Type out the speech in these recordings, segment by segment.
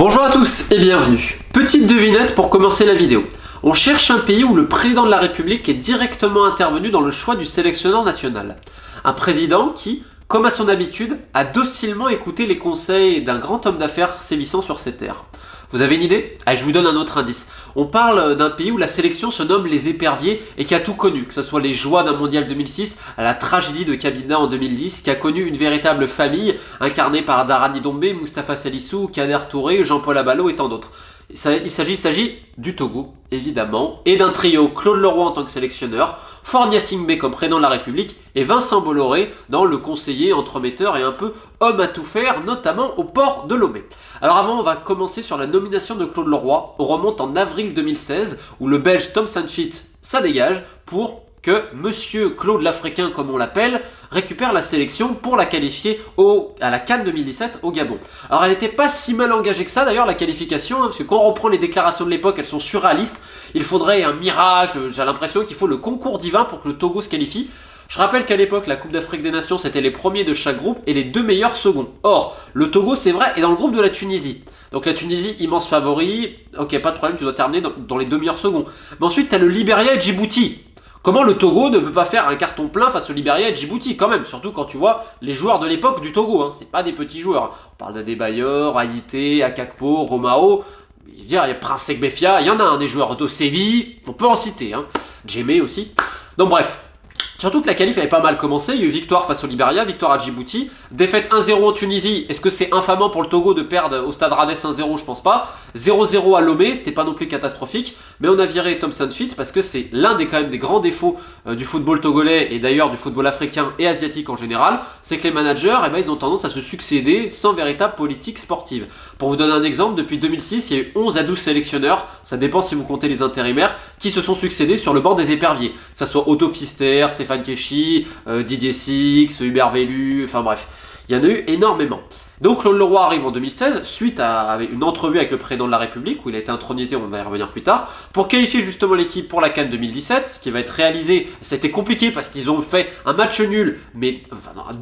Bonjour à tous et bienvenue. Petite devinette pour commencer la vidéo. On cherche un pays où le président de la République est directement intervenu dans le choix du sélectionneur national. Un président qui, comme à son habitude, a docilement écouté les conseils d'un grand homme d'affaires sévissant sur ces terres. Vous avez une idée? Allez, je vous donne un autre indice. On parle d'un pays où la sélection se nomme les éperviers et qui a tout connu, que ce soit les joies d'un mondial 2006 à la tragédie de Cabinda en 2010, qui a connu une véritable famille incarnée par Darani Doumbé, Moustapha Salissou, Kader Touré, Jean-Paul Abalo et tant d'autres. Il s'agit du Togo, évidemment, et d'un trio, Claude Leroy en tant que sélectionneur, Faure Gnassingbé comme président de la République, et Vincent Bolloré dans le conseiller, entremetteur et un peu homme à tout faire, notamment au port de Lomé. Alors avant, on va commencer sur la nomination de Claude Leroy. On remonte en avril 2016, où le Belge Tom Saintfiet, ça dégage, pour que Monsieur Claude l'Africain, comme on l'appelle, récupère la sélection pour la qualifier à la CAN 2017 au Gabon. Alors elle n'était pas si mal engagée que ça d'ailleurs la qualification, parce que quand on reprend les déclarations de l'époque, elles sont surréalistes. Il faudrait un miracle, j'ai l'impression qu'il faut le concours divin pour que le Togo se qualifie. Je rappelle qu'à l'époque, la Coupe d'Afrique des Nations, c'était les premiers de chaque groupe et les deux meilleurs seconds. Or, le Togo, c'est vrai, est dans le groupe de la Tunisie. Donc la Tunisie, immense favori, ok, pas de problème, tu dois terminer dans les deux meilleurs seconds. Mais ensuite, tu as le Libéria et Djibouti. Comment le Togo ne peut pas faire un carton plein face au Libéria et Djibouti quand même, surtout quand tu vois les joueurs de l'époque du Togo, hein. C'est pas des petits joueurs. On parle d'Adebayor, Haïté, Akakpo, Romao, je veux dire, il y a Prince Segbefia, il y en a des joueurs de Séville, on peut en citer, hein. Djemé aussi. Donc bref. Surtout que la qualif avait pas mal commencé, il y a eu victoire face au Libéria, victoire à Djibouti, défaite 1-0 en Tunisie, est-ce que c'est infamant pour le Togo de perdre au Stade Rades 1-0? Je pense pas. 0-0 à Lomé, c'était pas non plus catastrophique, mais on a viré Tom Saintfiet parce que c'est l'un des quand même des grands défauts du football togolais et d'ailleurs du football africain et asiatique en général, c'est que les managers, ils ont tendance à se succéder sans véritable politique sportive. Pour vous donner un exemple, depuis 2006, il y a eu 11 à 12 sélectionneurs, ça dépend si vous comptez les intérimaires, qui se sont succédés sur le banc des éperviers, que ce soit Otto Pfister, Stéphane Keshi, Didier Six, Hubert Vellu, enfin bref, il y en a eu énormément. Donc Claude Leroy arrive en 2016, suite à une entrevue avec le président de la République, où il a été intronisé, on va y revenir plus tard, pour qualifier justement l'équipe pour la CAN 2017, ce qui va être réalisé, ça a été compliqué parce qu'ils ont fait un match nul, mais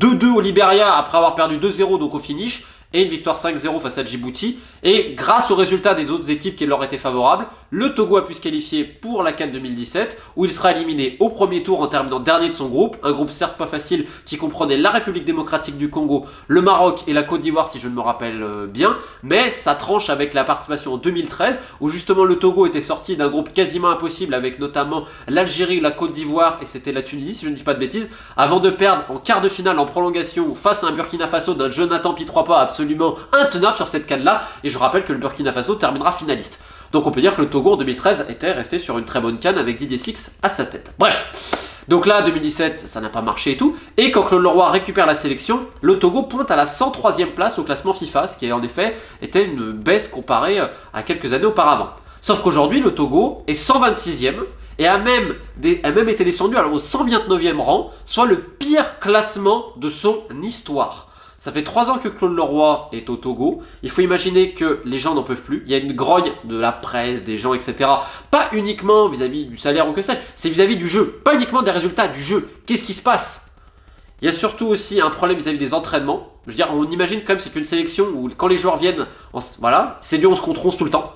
2-2 au Libéria après avoir perdu 2-0 donc au finish, et une victoire 5-0 face à Djibouti. Et grâce aux résultats des autres équipes qui leur étaient favorables, le Togo a pu se qualifier pour la CAN 2017, où il sera éliminé au premier tour en terminant dernier de son groupe, un groupe certes pas facile qui comprenait la République démocratique du Congo, le Maroc et la Côte d'Ivoire si je me rappelle bien, mais ça tranche avec la participation en 2013, où justement le Togo était sorti d'un groupe quasiment impossible avec notamment l'Algérie, la Côte d'Ivoire et c'était la Tunisie si je ne dis pas de bêtises, avant de perdre en quart de finale en prolongation face à un Burkina Faso d'un Jonathan Pitropa absolument intenable sur cette CAN-là, et je rappelle que le Burkina Faso terminera finaliste. Donc on peut dire que le Togo en 2013 était resté sur une très bonne CAN avec Didier Six à sa tête. Bref, donc là 2017 ça n'a pas marché et tout, et quand Claude Leroy récupère la sélection, le Togo pointe à la 103e place au classement FIFA, ce qui en effet était une baisse comparée à quelques années auparavant. Sauf qu'aujourd'hui le Togo est 126e, et a même été descendu au 129e rang, soit le pire classement de son histoire. Ça fait 3 ans que Claude Leroy est au Togo. Il faut imaginer que les gens n'en peuvent plus. Il y a une grogne de la presse, des gens, etc. Pas uniquement vis-à-vis du salaire ou que sais-je, c'est vis-à-vis du jeu. Pas uniquement des résultats du jeu. Qu'est-ce qui se passe? Il y a surtout aussi un problème vis-à-vis des entraînements. Je veux dire, on imagine quand même que c'est une sélection où quand les joueurs viennent, voilà, c'est du 11 contre 11 tout le temps.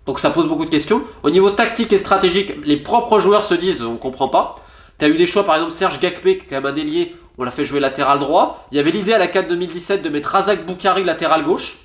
Donc ça pose beaucoup de questions. Au niveau tactique et stratégique, les propres joueurs se disent on comprend pas. T'as eu des choix, par exemple Serge Gakpé, qui est quand même un ailier, on l'a fait jouer latéral droit. Il y avait l'idée à la CAN 2017 de mettre Razak Boukari latéral gauche.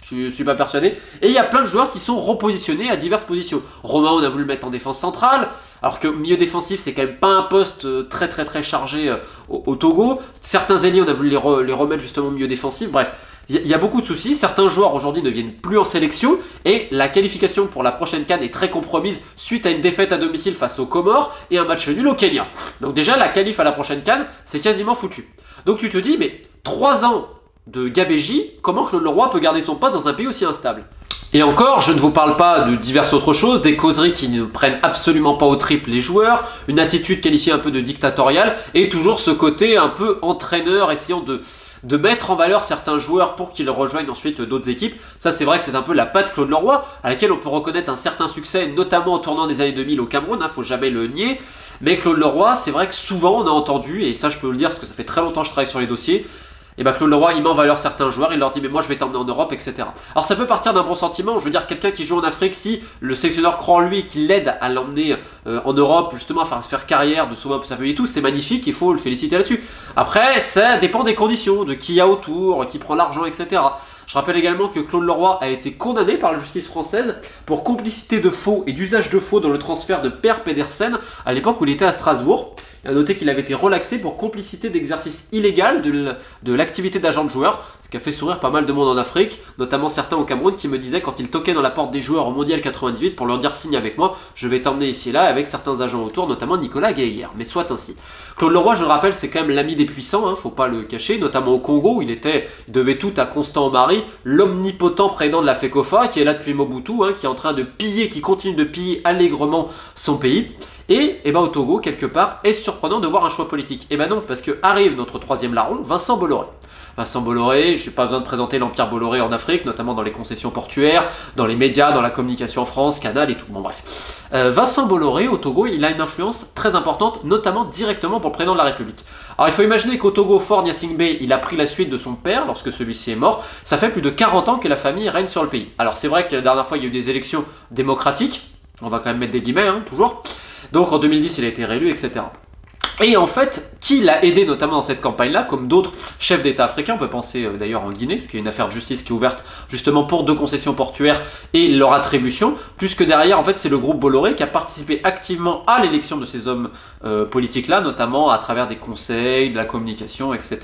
Je suis pas persuadé. Et il y a plein de joueurs qui sont repositionnés à diverses positions. Romain, on a voulu le mettre en défense centrale, alors que milieu défensif, c'est quand même pas un poste très chargé au Togo. Certains ailiers, on a voulu les remettre justement au milieu défensif. Bref, il y a beaucoup de soucis. Certains joueurs aujourd'hui ne viennent plus en sélection et la qualification pour la prochaine CAN est très compromise suite à une défaite à domicile face aux Comores et un match nul au Kenya. Donc déjà, la qualif à la prochaine CAN, c'est quasiment foutu. Donc tu te dis, mais 3 ans de gabégie, comment Claude Leroy peut garder son poste dans un pays aussi instable? Et encore, je ne vous parle pas de diverses autres choses, des causeries qui ne prennent absolument pas au trip les joueurs, une attitude qualifiée un peu de dictatoriale, et toujours ce côté un peu entraîneur, essayant de mettre en valeur certains joueurs pour qu'ils rejoignent ensuite d'autres équipes. Ça, c'est vrai que c'est un peu la patte Claude Leroy, à laquelle on peut reconnaître un certain succès, notamment au tournant des années 2000 au Cameroun, faut jamais le nier. Mais Claude Leroy, c'est vrai que souvent on a entendu, et ça je peux vous le dire parce que ça fait très longtemps que je travaille sur les dossiers, et bah Claude Leroy il met en valeur certains joueurs, il leur dit mais moi je vais t'emmener en Europe, etc. Alors ça peut partir d'un bon sentiment, je veux dire quelqu'un qui joue en Afrique, si le sélectionneur croit en lui et qu'il l'aide à l'emmener en Europe, justement à faire carrière, de sauver un peu sa famille et tout, c'est magnifique, il faut le féliciter là-dessus. Après ça dépend des conditions, de qui y a autour, qui prend l'argent, etc. Je rappelle également que Claude Leroy a été condamné par la justice française pour complicité de faux et d'usage de faux dans le transfert de Per Pedersen à l'époque où il était à Strasbourg. Il a noté qu'il avait été relaxé pour complicité d'exercice illégal de l'activité d'agent de joueur, ce qui a fait sourire pas mal de monde en Afrique, notamment certains au Cameroun qui me disaient quand ils toquaient dans la porte des joueurs au Mondial 98 pour leur dire signe avec moi, je vais t'emmener ici et là avec certains agents autour, notamment Nicolas Guéhière. Mais soit ainsi. Claude Leroy, je le rappelle, c'est quand même l'ami des puissants, faut pas le cacher, notamment au Congo où il devait tout à Constant Omari, l'omnipotent président de la FECOFA qui est là depuis Mobutu, qui est en train de piller, qui continue de piller allègrement son pays. Et au Togo, quelque part, est-ce surprenant de voir un choix politique? Non, parce que arrive notre troisième larron, Vincent Bolloré. Vincent Bolloré, je n'ai pas besoin de présenter l'Empire Bolloré en Afrique, notamment dans les concessions portuaires, dans les médias, dans la communication en France, Canal et tout. Bon bref. Vincent Bolloré, au Togo, il a une influence très importante, notamment directement pour le président de la République. Alors il faut imaginer qu'au Togo, Faure Gnassingbé, il a pris la suite de son père lorsque celui-ci est mort. Ça fait plus de 40 ans que la famille règne sur le pays. Alors c'est vrai que la dernière fois, il y a eu des élections démocratiques, on va quand même mettre des guillemets, toujours. Donc en 2010, il a été réélu, etc. Et en fait, qui l'a aidé notamment dans cette campagne-là, comme d'autres chefs d'État africains, on peut penser d'ailleurs en Guinée, parce qu'il y a une affaire de justice qui est ouverte justement pour 2 concessions portuaires et leur attribution, plus que derrière, en fait, c'est le groupe Bolloré qui a participé activement à l'élection de ces hommes politiques-là, notamment à travers des conseils, de la communication, etc.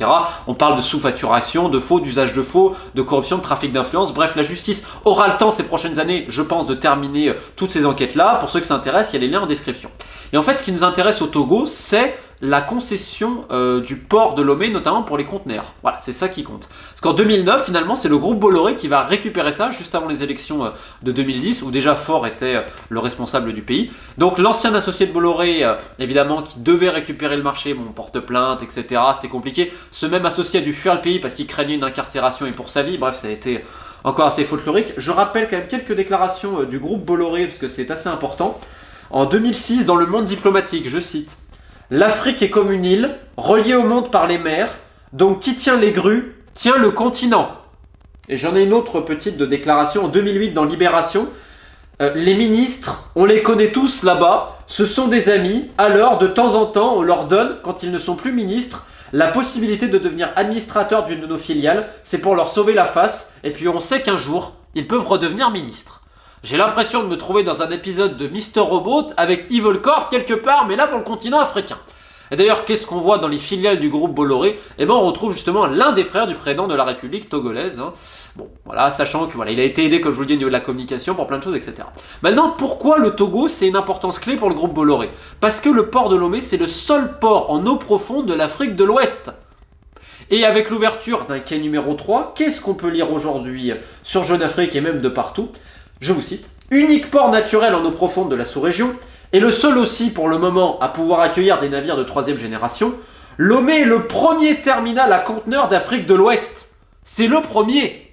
On parle de sous-facturation, de faux, d'usage de faux, de corruption, de trafic d'influence. Bref, la justice aura le temps ces prochaines années, je pense, de terminer toutes ces enquêtes-là. Pour ceux que ça intéresse, il y a les liens en description. Et en fait, ce qui nous intéresse au Togo, c'est la concession du port de Lomé, notamment pour les conteneurs. Voilà, c'est ça qui compte. Parce qu'en 2009, finalement, c'est le groupe Bolloré qui va récupérer ça, juste avant les élections de 2010, où déjà Faure était le responsable du pays. Donc l'ancien associé de Bolloré, évidemment, qui devait récupérer le marché, porte plainte, etc., c'était compliqué. Ce même associé a dû fuir le pays parce qu'il craignait une incarcération et pour sa vie. Bref, ça a été encore assez folklorique. Je rappelle quand même quelques déclarations du groupe Bolloré, parce que c'est assez important. En 2006, dans Le Monde diplomatique, je cite: l'Afrique est comme une île, reliée au monde par les mers, donc qui tient les grues, tient le continent. Et j'en ai une autre petite de déclaration en 2008 dans Libération. Les ministres, on les connaît tous là-bas, ce sont des amis, alors de temps en temps on leur donne, quand ils ne sont plus ministres, la possibilité de devenir administrateur d'une de nos filiales, c'est pour leur sauver la face, et puis on sait qu'un jour, ils peuvent redevenir ministres. J'ai l'impression de me trouver dans un épisode de Mr. Robot avec Evil Corp quelque part, mais là pour le continent africain. Et d'ailleurs, qu'est-ce qu'on voit dans les filiales du groupe Bolloré? On retrouve justement l'un des frères du président de la République togolaise. Bon, voilà, sachant que il a été aidé, comme je vous le dis, au niveau de la communication, pour plein de choses, etc. Maintenant, pourquoi le Togo, c'est une importance clé pour le groupe Bolloré? Parce que le port de Lomé, c'est le seul port en eau profonde de l'Afrique de l'Ouest. Et avec l'ouverture d'un quai numéro 3, qu'est-ce qu'on peut lire aujourd'hui sur Jeune Afrique et même de partout? Je vous cite: unique port naturel en eau profonde de la sous-région, et le seul aussi pour le moment à pouvoir accueillir des navires de 3e génération, Lomé est le premier terminal à conteneurs d'Afrique de l'Ouest. C'est le premier.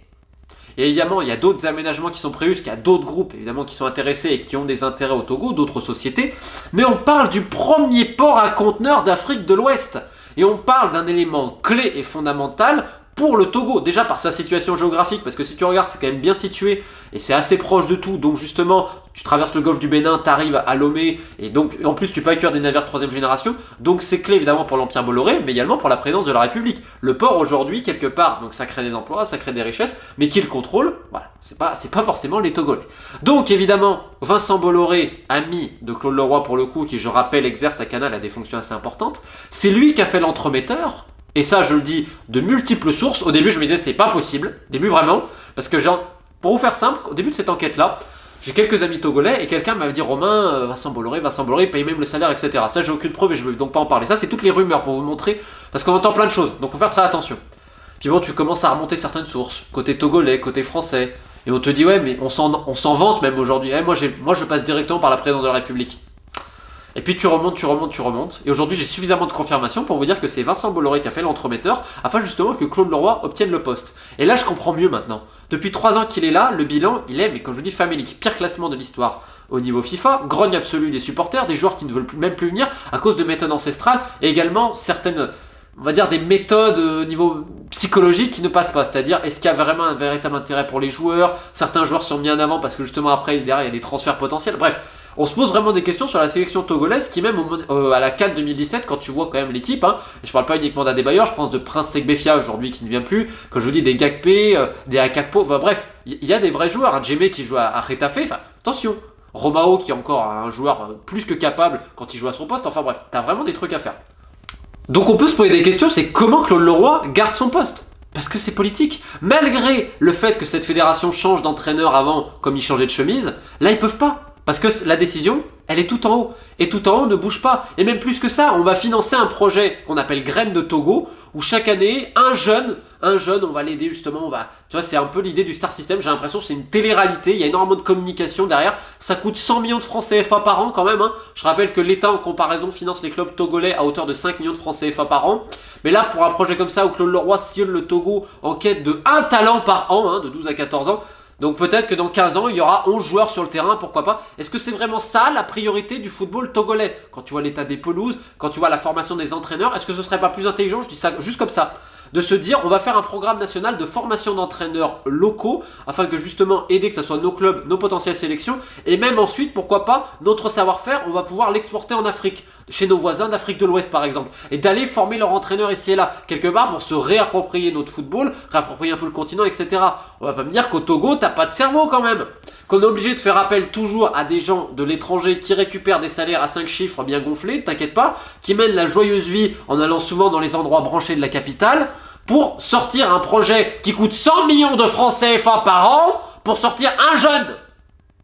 Et évidemment, il y a d'autres aménagements qui sont prévus, parce qu'il y a d'autres groupes évidemment qui sont intéressés et qui ont des intérêts au Togo, d'autres sociétés, mais on parle du premier port à conteneurs d'Afrique de l'Ouest. Et on parle d'un élément clé et fondamental pour le Togo, déjà par sa situation géographique, parce que si tu regardes, c'est quand même bien situé, et c'est assez proche de tout, donc justement, tu traverses le golfe du Bénin, tu arrives à Lomé, et donc en plus tu peux accueillir des navires de 3e génération, donc c'est clé évidemment pour l'Empire Bolloré, mais également pour la présidence de la République. Le port aujourd'hui, quelque part, donc ça crée des emplois, ça crée des richesses, mais qui le contrôle? Voilà, c'est pas forcément les Togolais. Donc évidemment, Vincent Bolloré, ami de Claude Leroy pour le coup, qui je rappelle exerce à Canal à des fonctions assez importantes, c'est lui qui a fait l'entremetteur. Et ça, je le dis de multiples sources. Au début, je me disais, c'est pas possible. Au début, vraiment. Parce que, pour vous faire simple, au début de cette enquête-là, j'ai quelques amis togolais et quelqu'un m'avait dit: Romain, Vincent Bolloré paye même le salaire, etc. Ça, j'ai aucune preuve et je ne veux donc pas en parler. Ça, c'est toutes les rumeurs pour vous montrer. Parce qu'on entend plein de choses. Donc, il faut faire très attention. Puis bon, tu commences à remonter certaines sources. Côté togolais, côté français. Et on te dit: ouais, mais on s'en vante même aujourd'hui. Moi, je passe directement par la présidence de la République. Et puis tu remontes. Et aujourd'hui, j'ai suffisamment de confirmation pour vous dire que c'est Vincent Bolloré qui a fait l'entremetteur afin justement que Claude Leroy obtienne le poste. Et là, je comprends mieux maintenant. Depuis 3 ans qu'il est là, le bilan, il est, mais comme je vous dis, famélique. Pire classement de l'histoire au niveau FIFA, grogne absolue des supporters, des joueurs qui ne veulent même plus venir à cause de méthodes ancestrales et également certaines on va dire des méthodes au niveau psychologique qui ne passent pas. C'est-à-dire, est-ce qu'il y a vraiment un véritable intérêt pour les joueurs? Certains joueurs sont mis en avant parce que justement après, derrière, il y a des transferts potentiels. Bref, on se pose vraiment des questions sur la sélection togolaise qui même à la CAN 2017, quand tu vois quand même l'équipe, hein, je parle pas uniquement d'Adebayor, je pense de Prince Segbefia aujourd'hui qui ne vient plus, quand je vous dis des Gakpé, des Akakpo, enfin, bref, il y a des vrais joueurs, un Djemé qui joue à Retafe, enfin attention, Romao qui est encore un joueur plus que capable quand il joue à son poste, enfin bref, t'as vraiment des trucs à faire. Donc on peut se poser des questions, c'est comment Claude Leroy garde son poste? Parce que c'est politique. Malgré le fait que cette fédération change d'entraîneur avant, comme il changeait de chemise, là ils peuvent pas. Parce que la décision, elle est tout en haut. Et tout en haut ne bouge pas. Et même plus que ça, on va financer un projet qu'on appelle Graines de Togo, où chaque année, un jeune, on va l'aider justement, tu vois, c'est un peu l'idée du Star System, j'ai l'impression que c'est une télé-réalité, il y a énormément de communication derrière, ça coûte 100 millions de francs CFA par an quand même, hein. Je rappelle que l'État en comparaison finance les clubs togolais à hauteur de 5 millions de francs CFA par an, mais là pour un projet comme ça où Claude Leroy sillonne le Togo en quête de 1 talent par an, hein, de 12 à 14 ans, donc peut-être que dans 15 ans, il y aura 11 joueurs sur le terrain, pourquoi pas. Est-ce que c'est vraiment ça la priorité du football togolais? Quand tu vois l'état des pelouses, quand tu vois la formation des entraîneurs, est-ce que ce serait pas plus intelligent, je dis ça juste comme ça, de se dire on va faire un programme national de formation d'entraîneurs locaux afin que justement aider que ce soit nos clubs, nos potentielles sélections et même ensuite pourquoi pas notre savoir-faire on va pouvoir l'exporter en Afrique, chez nos voisins d'Afrique de l'Ouest par exemple et d'aller former leur entraîneur ici et là quelque part pour se réapproprier notre football, réapproprier un peu le continent etc. On va pas me dire qu'au Togo t'as pas de cerveau quand même, qu'on est obligé de faire appel toujours à des gens de l'étranger qui récupèrent des salaires à 5 chiffres bien gonflés, t'inquiète pas, qui mènent la joyeuse vie en allant souvent dans les endroits branchés de la capitale, pour sortir un projet qui coûte 100 millions de francs CFA par an, pour sortir un jeune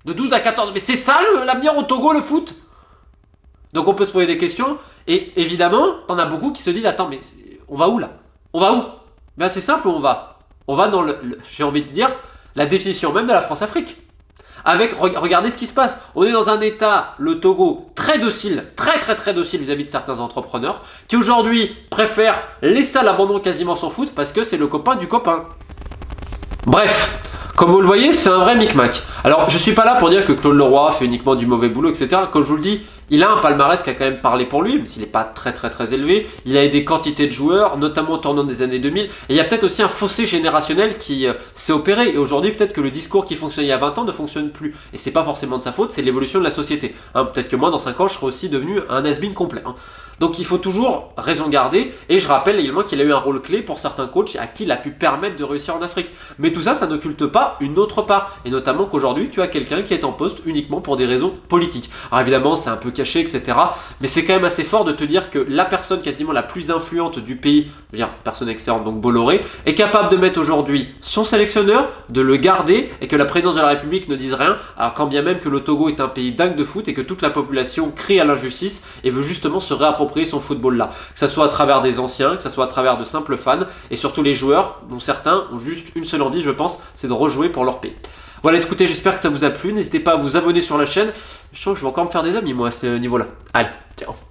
de 12 à 14 ans. Mais c'est ça l'avenir au Togo, le foot? Donc on peut se poser des questions, et évidemment, t'en as beaucoup qui se disent, attends, mais on va où là? On va où? Ben c'est simple où on va. On va dans j'ai envie de dire, la définition même de la France-Afrique. Regardez ce qui se passe. On est dans un état, le Togo, très docile, très docile vis-à-vis de certains entrepreneurs, qui aujourd'hui préfèrent laisser à l'abandon quasiment son foot parce que c'est le copain du copain. Bref, comme vous le voyez, c'est un vrai micmac. Alors, je suis pas là pour dire que Claude Leroy fait uniquement du mauvais boulot, etc. Comme je vous le dis, il a un palmarès qui a quand même parlé pour lui, même s'il n'est pas très élevé. Il a aidé quantité de joueurs, notamment au tournant des années 2000. Et il y a peut-être aussi un fossé générationnel qui s'est opéré. Et aujourd'hui, peut-être que le discours qui fonctionnait il y a 20 ans ne fonctionne plus. Et c'est pas forcément de sa faute, c'est l'évolution de la société. Hein, peut-être que moi, dans 5 ans, je serai aussi devenu un has-been complet. Hein. Donc il faut toujours raison garder. Et je rappelle également qu'il a eu un rôle clé pour certains coachs à qui il a pu permettre de réussir en Afrique. Mais tout ça, ça n'occulte pas une autre part. Et notamment qu'aujourd'hui, tu as quelqu'un qui est en poste uniquement pour des raisons politiques. Alors évidemment, c'est un peu caché, etc. Mais c'est quand même assez fort de te dire que la personne quasiment la plus influente du pays, je veux dire, personne excellente, donc Bolloré, est capable de mettre aujourd'hui son sélectionneur, de le garder, et que la présidence de la République ne dise rien, alors quand bien même que le Togo est un pays dingue de foot et que toute la population crie à l'injustice et veut justement se réapproprier son football-là. Que ça soit à travers des anciens, que ça soit à travers de simples fans, et surtout les joueurs, dont certains ont juste une seule envie, je pense, c'est de rejouer pour leur pays. Voilà, écoutez, j'espère que ça vous a plu. N'hésitez pas à vous abonner sur la chaîne. Je sens que je vais encore me faire des amis, moi, à ce niveau-là. Allez, ciao.